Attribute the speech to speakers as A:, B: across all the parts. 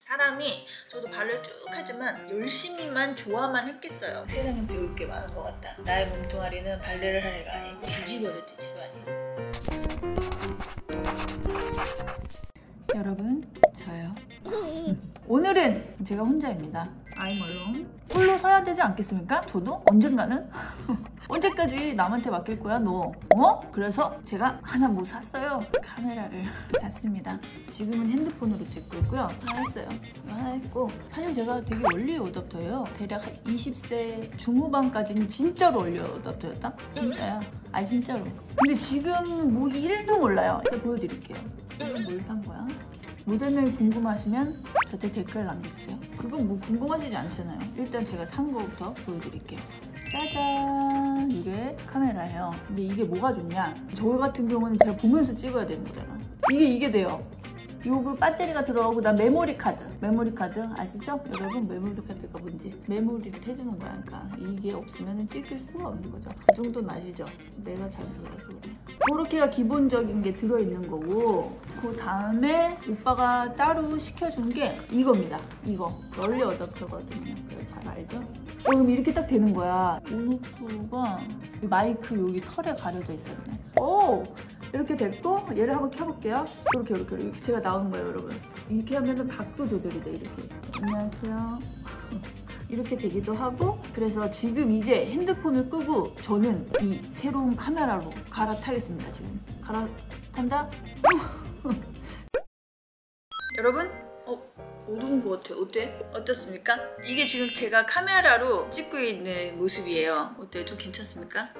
A: 사람이 저도 발레를 쭉 하지만 열심히만 좋아만 했겠어요. 세상엔 배울 게 많은 것 같다. 나의 몸뚱아리는 발레를 할 애가 아니고 뒤집어졌지 집안이. 여러분 저요. 오늘은 제가 혼자입니다. I'm alone. 홀로 서야 되지 않겠습니까? 저도 언젠가는? 언제까지 남한테 맡길 거야 너? 그래서 제가 하나 뭐 샀어요. 카메라를 샀습니다. 지금은 핸드폰으로 찍고 있고요. 하나 했어요. 하나 했고 사실 제가 되게 원리 어댑터예요. 대략 한 20세 중후반까지는 진짜로 원리 어댑터였다? 진짜야. 아니 진짜로. 근데 지금 뭐 1도 몰라요. 제가 보여드릴게요. 이건 뭘 산 거야? 모델명이 궁금하시면 저한테 댓글 남겨주세요. 그건 뭐 궁금하시지 않잖아요. 일단 제가 산 거부터 보여드릴게요. 짜잔! 이게 카메라예요. 근데 이게 뭐가 좋냐? 저 같은 경우는 제가 보면서 찍어야 되는 거잖아. 이게 돼요. 요거 배터리가 들어가고 나 메모리 카드 아시죠? 여러분 메모리 카드가 뭔지 메모리를 해주는 거야. 그러니까 이게 없으면 찍을 수가 없는 거죠. 그 정도는 아시죠? 내가 잘 몰라서 그래. 그렇게가 기본적인 게 들어있는 거고 그 다음에 오빠가 따로 시켜준 게 이겁니다. 이거 원리 어댑터거든요. 잘 알죠? 그럼 이렇게 딱 되는 거야. 온오프가 마이크 여기 털에 가려져 있었네. 오! 이렇게 됐고 얘를 한번 켜볼게요. 이렇게 제가 나오는 거예요 여러분. 이렇게 하면은 각도 조절이 돼. 이렇게 안녕하세요 이렇게 되기도 하고. 그래서 지금 이제 핸드폰을 끄고 저는 이 새로운 카메라로 갈아타겠습니다. 지금 갈아탄다. 여러분 어두운 것 같아요. 어떻습니까? 이게 지금 제가 카메라로 찍고 있는 모습이에요. 어때요? 좀 괜찮습니까?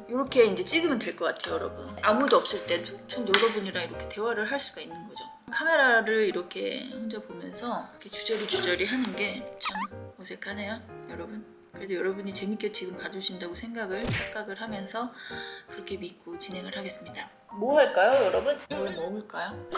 A: 이렇게 이제 찍으면 될 것 같아요 여러분. 아무도 없을 때도 전 여러분이랑 이렇게 대화를 할 수가 있는 거죠. 카메라를 이렇게 혼자 보면서 이렇게 주저리 하는 게 참 어색하네요 여러분. 그래도 여러분이 재밌게 지금 봐주신다고 착각을 하면서 그렇게 믿고 진행을 하겠습니다. 뭐 할까요 여러분? 뭘 먹을까요?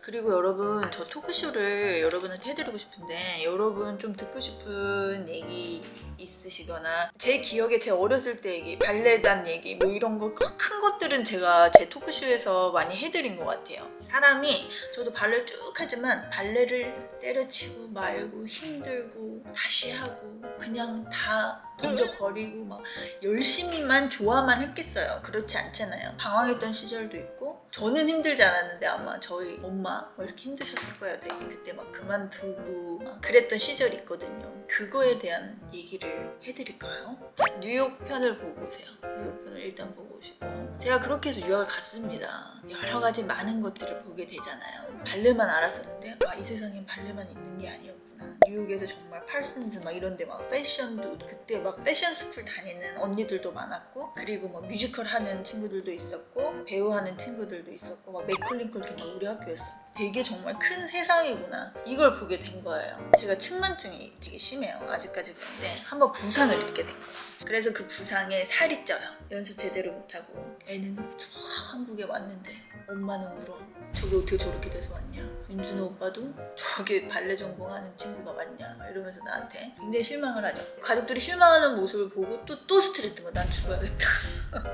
A: 그리고 여러분 저 토크쇼를 여러분한테 해드리고 싶은데 여러분 좀 듣고 싶은 얘기 있으시거나 제 기억에 제 어렸을 때 얘기, 발레단 얘기 뭐 이런 거 큰 것들은 제가 제 토크쇼에서 많이 해드린 것 같아요. 사람이 저도 발레를 쭉 하지만 발레를 때려치고 말고 힘들고 다시 하고 그냥 다 던져버리고 막 열심히만 좋아만 했겠어요. 그렇지 않잖아요. 방황했던 시절도 있고 저는 힘들지 않았는데 아마 저희 엄마 이렇게 힘드셨을 거예요. 되게 그때 막 그만두고 막 그랬던 시절이 있거든요. 그거에 대한 얘기를 해드릴까요? 자, 뉴욕 편을 보고 오세요. 뉴욕 편을 일단 보고 오시고 제가 그렇게 해서 유학을 갔습니다. 여러 가지 많은 것들을 보게 되잖아요. 발레만 알았었는데 이 세상엔 발레만 있는 게 아니었구나. 뉴욕에서 정말 팔슨즈 막 이런데 막 패션도 그때 막 패션 스쿨 다니는 언니들도 많았고 그리고 막 뮤지컬 하는 친구들도 있었고 배우 하는 친구들도 있었고 막 맥컬린 컬kin 막 우리 학교였어. 되게 정말 큰 세상이구나 이걸 보게 된 거예요. 제가 측만증이 되게 심해요. 아직까지 그런데 한번 부상을 입게 된 거예요. 그래서 그 부상에 살이 쪄요. 연습 제대로 못하고 애는 저 한국에 왔는데 엄마는 울어. 저게 어떻게 저렇게 돼서 왔냐. 윤준호 오빠도 저게 발레 전공하는 친구가 왔냐 이러면서 나한테 굉장히 실망을 하죠. 가족들이 실망하는 모습을 보고 또 스트레스 뜬 거야. 난 죽어야겠다.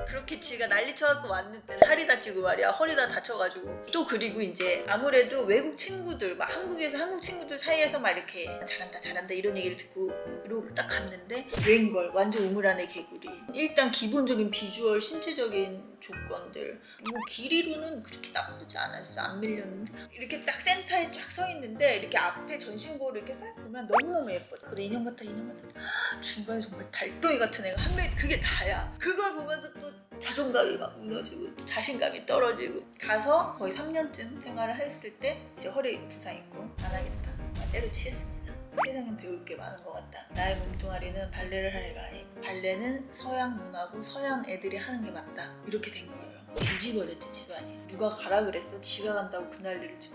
A: 그렇게 지가 난리 쳐갖고 왔는데 살이 다치고 말이야. 허리 다 다쳐가지고 또 그리고 이제 아무래도 외국 친구들 막 한국 친구들 사이에서 막 이렇게 잘한다 이런 얘기를 듣고 그러고 딱 갔는데 웬걸 완전 우물 안의 개구리. 일단 기본적인 비주얼 신체적인 조건들 뭐 길이로는 그렇게 나쁘지 않았어. 안 밀렸는데 이렇게 딱 센터에 쫙 서 있는데 이렇게 앞에 전신고를 이렇게 싹 보면 너무너무 예뻐. 그래 인형 같아. 중간에 정말 달덩이 같은 애가 한 명 그게 다야. 그걸 보면서 또 자존감이 막 무너지고 또 자신감이 떨어지고 가서 거의 3년쯤 생활을 했을 때 이제 허리 부상 있고 안 하겠다. 때려치웠습니다. 세상엔 배울 게 많은 것 같다. 나의 몸뚱아리는 발레를 할 애가 아니고 발레는 서양 문화고 서양 애들이 하는 게 맞다. 이렇게 된 거예요. 뒤집어졌지 집안이. 누가 가라 그랬어. 지가 간다고 그 난리를 좀.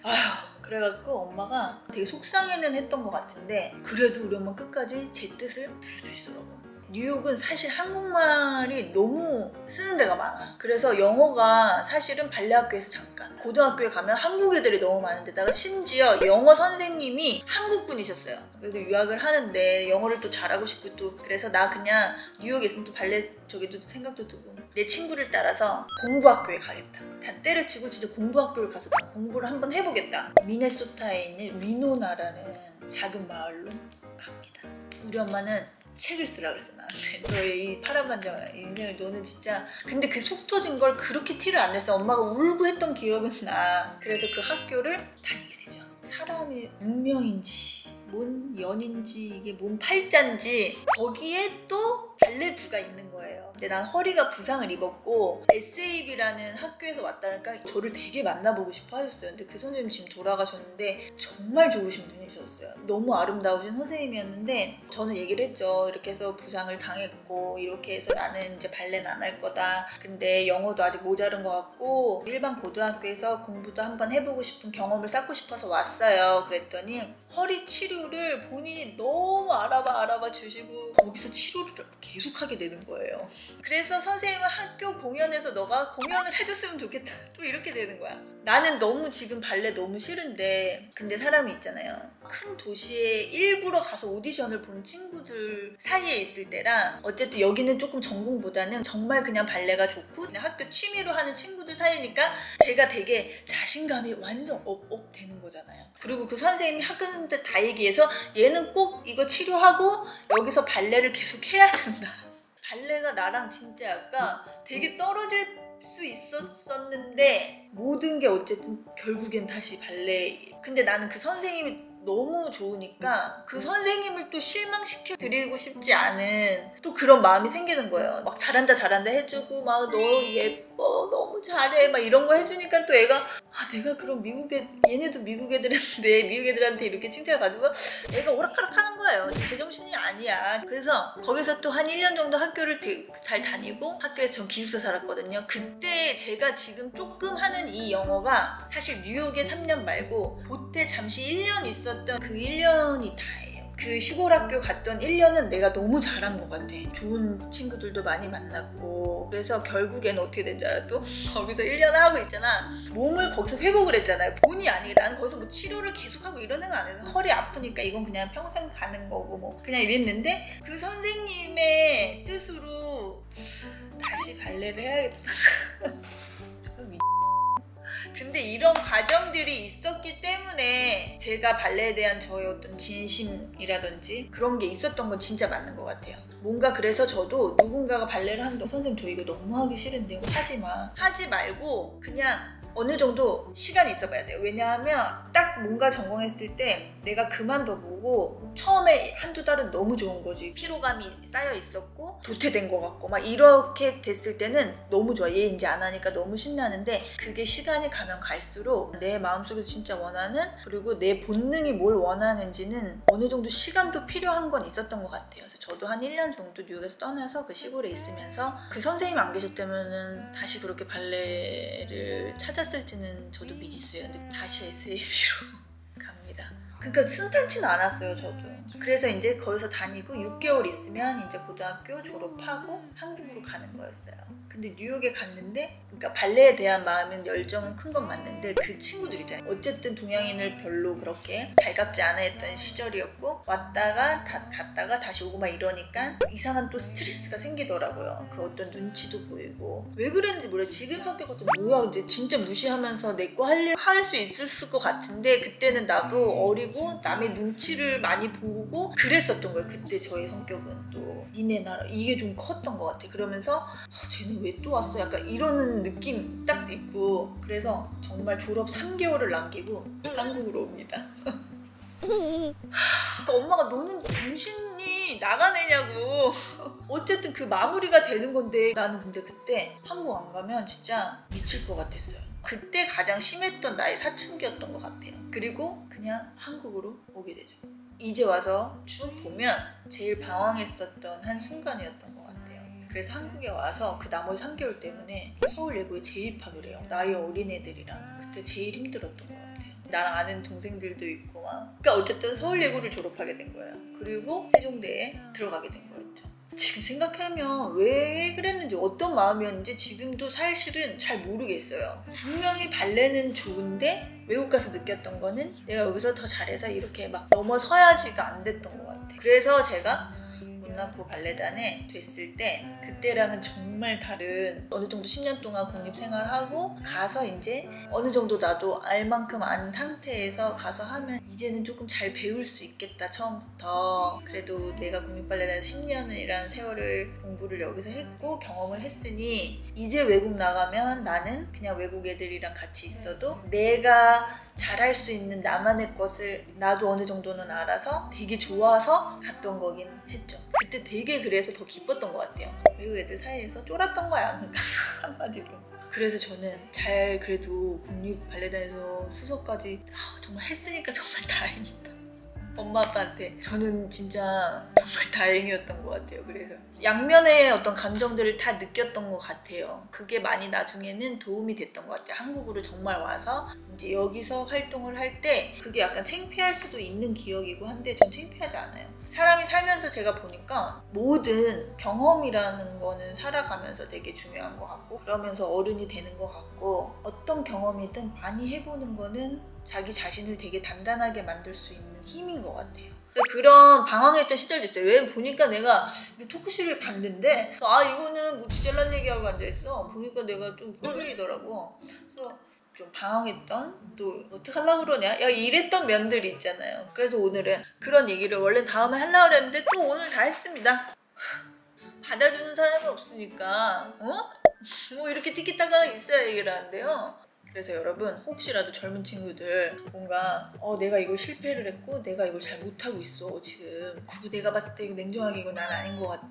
A: 아휴 그래갖고 엄마가 되게 속상해는 했던 것 같은데 그래도 우리 엄마 끝까지 제 뜻을 들어주시더라고요. 뉴욕은 사실 한국말이 너무 쓰는 데가 많아. 그래서 영어가 사실은 발레 학교에서 잠깐, 고등학교에 가면 한국 애들이 너무 많은데다가 심지어 영어 선생님이 한국 분이셨어요. 그래도 유학을 하는데 영어를 또 잘하고 싶고 또 그래서 나 그냥 뉴욕에 있으면 또 발레 저기도 생각도 들고 내 친구를 따라서 공부학교에 가겠다. 다 때려치고 진짜 공부학교를 가서 다 공부를 한번 해보겠다. 미네소타에 있는 위노나라는 작은 마을로 갑니다. 우리 엄마는 책을 쓰라 그랬어 나한테. 너의 이 파란반장 인생을 너는 진짜. 근데 그 속 터진 걸 그렇게 티를 안 냈어. 엄마가 울고 했던 기억은 나. 그래서 그 학교를 다니게 되죠. 사람이 운명인지 뭔 연인지 이게 뭔 팔자인지 거기에 또 발레부가 있는 거예요. 근데 난 허리가 부상을 입었고 SAB라는 학교에서 왔다니까 저를 되게 만나보고 싶어 하셨어요. 근데 그 선생님 지금 돌아가셨는데 정말 좋으신 분이셨어요. 너무 아름다우신 선생님이었는데 저는 얘기를 했죠. 이렇게 해서 부상을 당했고 이렇게 해서 나는 이제 발레는 안 할 거다. 근데 영어도 아직 모자른 것 같고 일반 고등학교에서 공부도 한번 해보고 싶은 경험을 쌓고 싶어서 왔어요. 그랬더니 허리 치료를 본인이 너무 알아봐 주시고 거기서 치료를 계속하게 되는 거예요. 그래서 선생님은 학교 공연에서 너가 공연을 해줬으면 좋겠다. 또 이렇게 되는 거야. 나는 너무 지금 발레 너무 싫은데 근데 사람이 있잖아요. 큰 도시에 일부러 가서 오디션을 본 친구들 사이에 있을 때랑 어쨌든 여기는 조금 전공보다는 정말 그냥 발레가 좋고 그냥 학교 취미로 하는 친구들 사이니까 제가 되게 자신감이 완전 업 되는 거잖아요. 그리고 그 선생님이 학교인데 다 얘기해서 얘는 꼭 이거 치료하고 여기서 발레를 계속 해야 된다. 발레가 나랑 진짜 약간 되게 떨어질 수 있었었는데 모든 게 어쨌든 결국엔 다시 발레. 근데 나는 그 선생님이 너무 좋으니까 그 선생님을 또 실망시켜 드리고 싶지 않은 또 그런 마음이 생기는 거예요. 막 잘한다 해주고 막 너 예뻐 너무 잘해 막 이런 거 해주니까 또 애가 내가 그럼 얘네도 미국 애들인데 미국 애들한테 이렇게 칭찬을 받으면 애가 오락가락 하는 거예요. 제정신이 아니야. 그래서 거기서 또 한 1년 정도 학교를 잘 다니고 학교에서 전 기숙사 살았거든요. 그때 제가 지금 조금 하는 이 영어가 사실 뉴욕에 3년 말고 보태 잠시 1년 있었던 그 1년이 다예요. 그 시골 학교 갔던 1년은 내가 너무 잘한 것 같아. 좋은 친구들도 많이 만났고 그래서 결국엔 어떻게 된 줄 알아? 또 거기서 1년 하고 있잖아. 몸을 거기서 회복을 했잖아요. 본의 아니게 나는 거기서 뭐 치료를 계속하고 이러는 거 안 해서 허리 아프니까 이건 그냥 평생 가는 거고 뭐 그냥 이랬는데 그 선생님의 뜻으로 다시 발레를 해야겠다. 근데 이런 과정들이 있었기 때문에 제가 발레에 대한 저의 어떤 진심이라든지 그런 게 있었던 건 진짜 맞는 것 같아요. 뭔가 그래서 저도 누군가가 발레를 한다고 선생님 저 이거 너무 하기 싫은데요. 하지 마. 하지 말고 그냥 어느 정도 시간이 있어 봐야 돼요. 왜냐하면 딱 뭔가 전공했을 때 내가 그만둬보고 처음에 한두 달은 너무 좋은 거지. 피로감이 쌓여 있었고 도태된 것 같고 막 이렇게 됐을 때는 너무 좋아. 얘 이제 안 하니까 너무 신나는데 그게 시간이 가면 갈수록 내 마음속에서 진짜 원하는 그리고 내 본능이 뭘 원하는지는 어느 정도 시간도 필요한 건 있었던 것 같아요. 그래서 저도 한 1년 정도 뉴욕에서 떠나서 그 시골에 있으면서 그 선생님이 안 계셨다면은 다시 그렇게 발레를 찾았을지는 저도 미지수예요. 근데 다시 SAB로 갑니다. 그러니까 순탄치는 않았어요, 저도. 그래서 이제 거기서 다니고 6개월 있으면 이제 고등학교 졸업하고 한국으로 가는 거였어요. 근데 뉴욕에 갔는데 그러니까 발레에 대한 마음은 열정은 큰 건 맞는데 그 친구들 있잖아요. 어쨌든 동양인을 별로 그렇게 달갑지 않아 했던 시절이었고 왔다가 갔다가 다시 오고 막 이러니까 이상한 또 스트레스가 생기더라고요. 그 어떤 눈치도 보이고 왜 그랬는지 모르겠어요. 지금 성격 같은 뭐야 이제 진짜 무시하면서 내 거 할 수 있을 것 같은데 그때는 나도 어리고 남의 눈치를 많이 보고 그랬었던 거예요. 그때 저의 성격은 또 니네 나라 이게 좀 컸던 것 같아. 그러면서 쟤는 왜 또 왔어? 약간 이러는 느낌 딱 있고 그래서 정말 졸업 3개월을 남기고 한국으로 옵니다. 엄마가 너는 정신이 나가내냐고. 어쨌든 그 마무리가 되는 건데 나는 근데 그때 한국 안 가면 진짜 미칠 것 같았어요. 그때 가장 심했던 나의 사춘기였던 것 같아요. 그리고 그냥 한국으로 오게 되죠. 이제 와서 쭉 보면 제일 방황했었던 한 순간이었던 것 같아요. 그래서 한국에 와서 그 나머지 3개월 때문에 서울예고에 재입학을 해요. 나이 어린 애들이랑. 그때 제일 힘들었던 것 같아요. 나랑 아는 동생들도 있고 막. 그러니까 어쨌든 서울예고를 졸업하게 된 거예요. 그리고 세종대에 들어가게 된 거였죠. 지금 생각하면 왜 그랬는지 어떤 마음이었는지 지금도 사실은 잘 모르겠어요. 분명히 발레는 좋은데 외국 가서 느꼈던 거는 내가 여기서 더 잘해서 이렇게 막 넘어서야지가 안 됐던 것 같아. 그래서 제가 모나코 발레단에 됐을 때 그때랑은 정말 다른, 어느 정도 10년 동안 국립생활하고 가서 이제 어느 정도 나도 알 만큼 안 상태에서 가서 하면 이제는 조금 잘 배울 수 있겠다. 처음부터 그래도 내가 국립발레단 10년이라는 세월을 공부를 여기서 했고 경험을 했으니 이제 외국 나가면 나는 그냥 외국 애들이랑 같이 있어도 내가 잘할 수 있는 나만의 것을 나도 어느 정도는 알아서 되게 좋아서 갔던 거긴 했죠. 그때 되게 그래서 더 기뻤던 것 같아요. 외국 애들 사이에서 쫄았던 거야. 그러니까 한마디로. 그래서 저는 잘 그래도 국립발레단에서 수석까지 정말 했으니까 정말 다행이다. 엄마 아빠한테 저는 진짜 정말 다행이었던 것 같아요. 그래서 양면의 어떤 감정들을 다 느꼈던 것 같아요. 그게 많이 나중에는 도움이 됐던 것 같아요. 한국으로 정말 와서 이제 여기서 활동을 할 때 그게 약간 창피할 수도 있는 기억이고 한데 전 창피하지 않아요. 사람이 살면서 제가 보니까 모든 경험이라는 거는 살아가면서 되게 중요한 것 같고 그러면서 어른이 되는 것 같고 어떤 경험이든 많이 해보는 거는 자기 자신을 되게 단단하게 만들 수 있는 힘인 것 같아요. 그런 방황했던 시절도 있어요. 왜 보니까 내가 토크쇼를 봤는데 이거는 뭐 주잘난 얘기하고 앉아있어. 보니까 내가 좀 꼴보이더라고. 그래서 좀 방황했던, 또 어떡하려고 그러냐? 야, 이랬던 면들이 있잖아요. 그래서 오늘은 그런 얘기를 원래 다음에 하려고 그랬는데 또 오늘 다 했습니다. 받아주는 사람이 없으니까 뭐 이렇게 티키타카가 있어야 얘기를 하는데요. 그래서 여러분 혹시라도 젊은 친구들 뭔가 내가 이걸 실패를 했고 내가 이걸 잘 못하고 있어 지금, 그리고 내가 봤을 때 이거 냉정하게 이거 난 아닌 것 같아,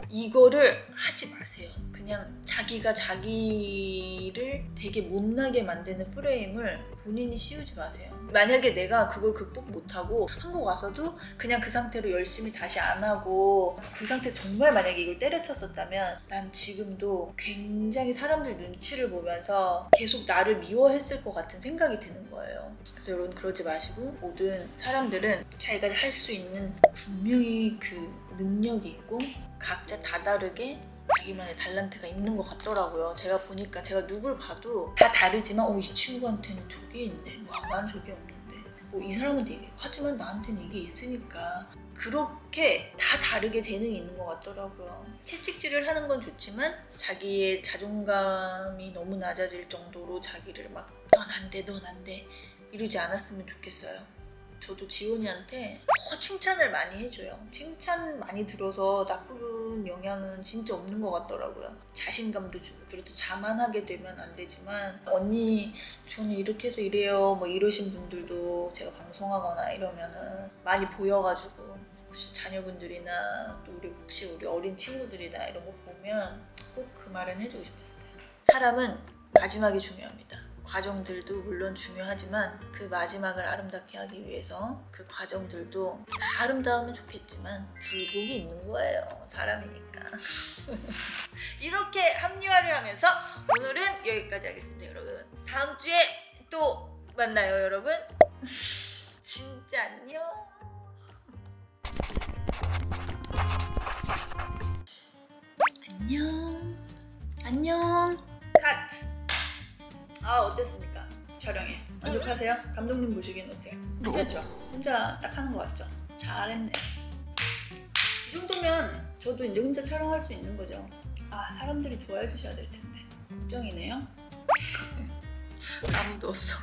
A: 이거를 하지 마세요. 그냥 자기가 자기를 되게 못나게 만드는 프레임을 본인이 씌우지 마세요. 만약에 내가 그걸 극복 못하고 한국 와서도 그냥 그 상태로 열심히 다시 안 하고 그 상태에서 정말 만약에 이걸 때려쳤었다면 난 지금도 굉장히 사람들 눈치를 보면서 계속 나를 미워했을 것 같은 생각이 드는 거예요. 그래서 여러분 그러지 마시고 모든 사람들은 자기가 할 수 있는 분명히 그 능력이 있고 각자 다 다르게 자기만의 달란트가 있는 것 같더라고요. 제가 보니까 제가 누굴 봐도 다 다르지만 이 친구한테는 저게 있네, 난 저게 없는데, 이 사람한테 이게, 하지만 나한테는 이게 있으니까 그렇게 다 다르게 재능이 있는 것 같더라고요. 채찍질을 하는 건 좋지만 자기의 자존감이 너무 낮아질 정도로 자기를 막 넌 안 돼, 넌 안 돼 이러지 않았으면 좋겠어요. 저도 지원이한테 칭찬을 많이 해줘요. 칭찬 많이 들어서 나쁜 영향은 진짜 없는 것 같더라고요. 자신감도 주고. 그래도 자만하게 되면 안 되지만 언니 저는 이렇게 해서 이래요 뭐 이러신 분들도 제가 방송하거나 이러면은 많이 보여가지고 혹시 자녀분들이나 또 혹시 우리 어린 친구들이나 이런 거 보면 꼭 그 말은 해주고 싶었어요. 사람은 마지막이 중요합니다. 과정들도 물론 중요하지만 그 마지막을 아름답게 하기 위해서 그 과정들도 다 아름다우면 좋겠지만 굴곡이 있는 거예요. 사람이니까. 이렇게 합리화를 하면서 오늘은 여기까지 하겠습니다. 여러분 다음 주에 또 만나요. 여러분 진짜 안녕. 안녕. 컷. 어땠습니까? 촬영에 만족하세요? 감독님 보시기엔 어때요? 괜찮죠? 혼자 딱 하는 거 같죠? 잘했네. 이 정도면 저도 이제 혼자 촬영할 수 있는 거죠. 사람들이 좋아해 주셔야 될 텐데 걱정이네요. 아무도 없어.